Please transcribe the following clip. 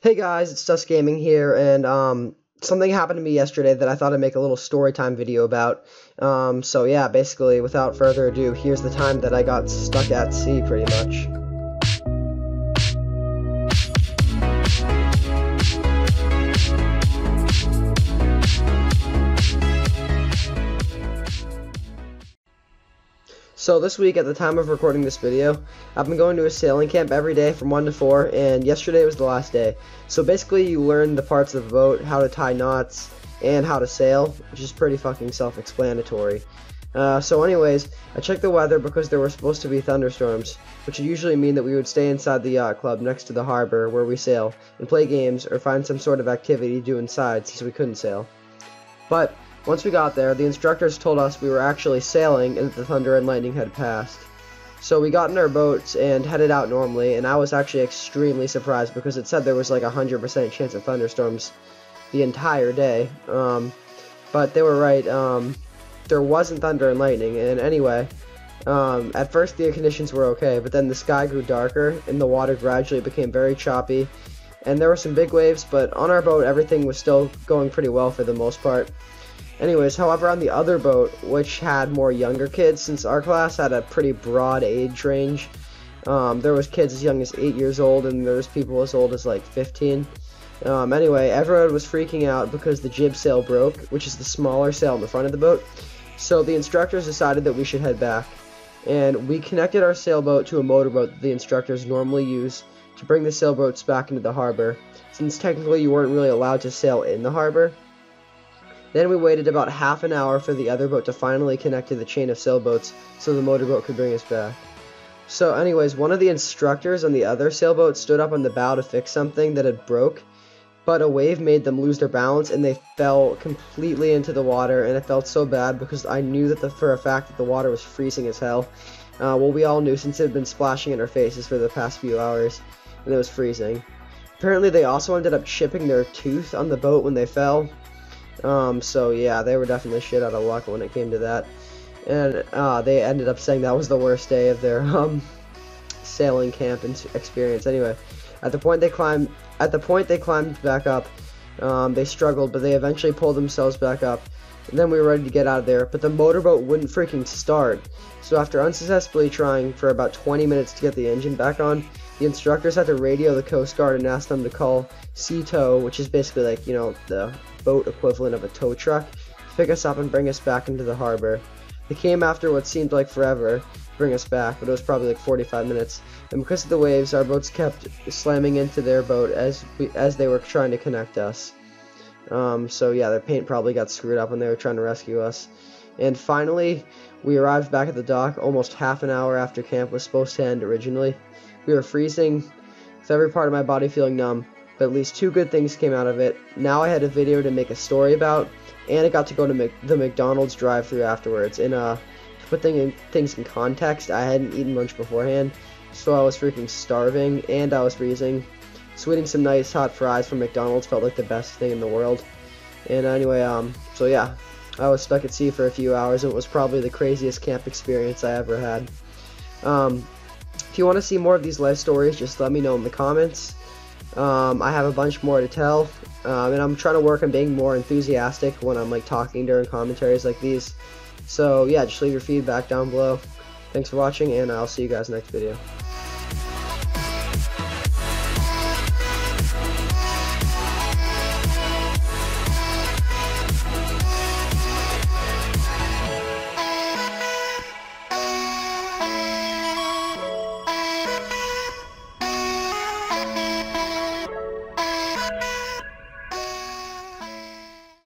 Hey guys, it's Dust Gaming here, and something happened to me yesterday that I thought I'd make a little story time video about. So yeah, basically, without further ado, here's the time that I got stuck at sea, pretty much. So this week, at the time of recording this video, I've been going to a sailing camp every day from 1 to 4, and yesterday was the last day. So basically, you learn the parts of the boat, how to tie knots, and how to sail, which is pretty fucking self-explanatory. So anyways, I checked the weather because there were supposed to be thunderstorms, which would usually mean that we would stay inside the yacht club next to the harbor where we sail, and play games or find some sort of activity to do inside since we couldn't sail. But once we got there, the instructors told us we were actually sailing and that the thunder and lightning had passed. So we got in our boats and headed out normally, and I was actually extremely surprised because it said there was like a 100% chance of thunderstorms the entire day. But they were right, there wasn't thunder and lightning, and anyway, at first the conditions were okay, but then the sky grew darker and the water gradually became very choppy, and there were some big waves, but on our boat everything was still going pretty well for the most part. Anyways, however, on the other boat, which had more younger kids, since our class had a pretty broad age range, there was kids as young as 8 years old, and there was people as old as like 15. Anyway, everyone was freaking out because the jib sail broke, which is the smaller sail in the front of the boat. So the instructors decided that we should head back, and we connected our sailboat to a motorboat that the instructors normally use to bring the sailboats back into the harbor, since technically you weren't really allowed to sail in the harbor. Then we waited about half an hour for the other boat to finally connect to the chain of sailboats so the motorboat could bring us back. So anyways, one of the instructors on the other sailboat stood up on the bow to fix something that had broke, but a wave made them lose their balance and they fell completely into the water, and it felt so bad because I knew that for a fact that the water was freezing as hell. Well, we all knew since it had been splashing in our faces for the past few hours, and it was freezing. Apparently they also ended up chipping their tooth on the boat when they fell. So yeah, they were definitely shit out of luck when it came to that, and they ended up saying that was the worst day of their sailing camp experience. Anyway, at the point they climbed back up, they struggled, but they eventually pulled themselves back up, and then we were ready to get out of there, but the motorboat wouldn't freaking start. So after unsuccessfully trying for about 20 minutes to get the engine back on, the instructors had to radio the Coast Guard and ask them to call Sea Tow, which is basically like, you know, the boat equivalent of a tow truck, to pick us up and bring us back into the harbor. They came after what seemed like forever to bring us back, but it was probably like 45 minutes. And because of the waves, our boats kept slamming into their boat as they were trying to connect us. So yeah, their paint probably got screwed up when they were trying to rescue us. And finally, we arrived back at the dock almost half an hour after camp was supposed to end originally. We were freezing, with every part of my body feeling numb, but at least two good things came out of it. Now I had a video to make a story about, and I got to go to the McDonald's drive-thru afterwards. And to put things in context, I hadn't eaten lunch beforehand, so I was freaking starving, and I was freezing. So eating some nice hot fries from McDonald's felt like the best thing in the world. And anyway, so yeah, I was stuck at sea for a few hours, and it was probably the craziest camp experience I ever had. If you want to see more of these life stories, just let me know in the comments. I have a bunch more to tell, and I'm trying to work on being more enthusiastic when I'm like talking during commentaries like these. So yeah, just leave your feedback down below. Thanks for watching, and I'll see you guys next video.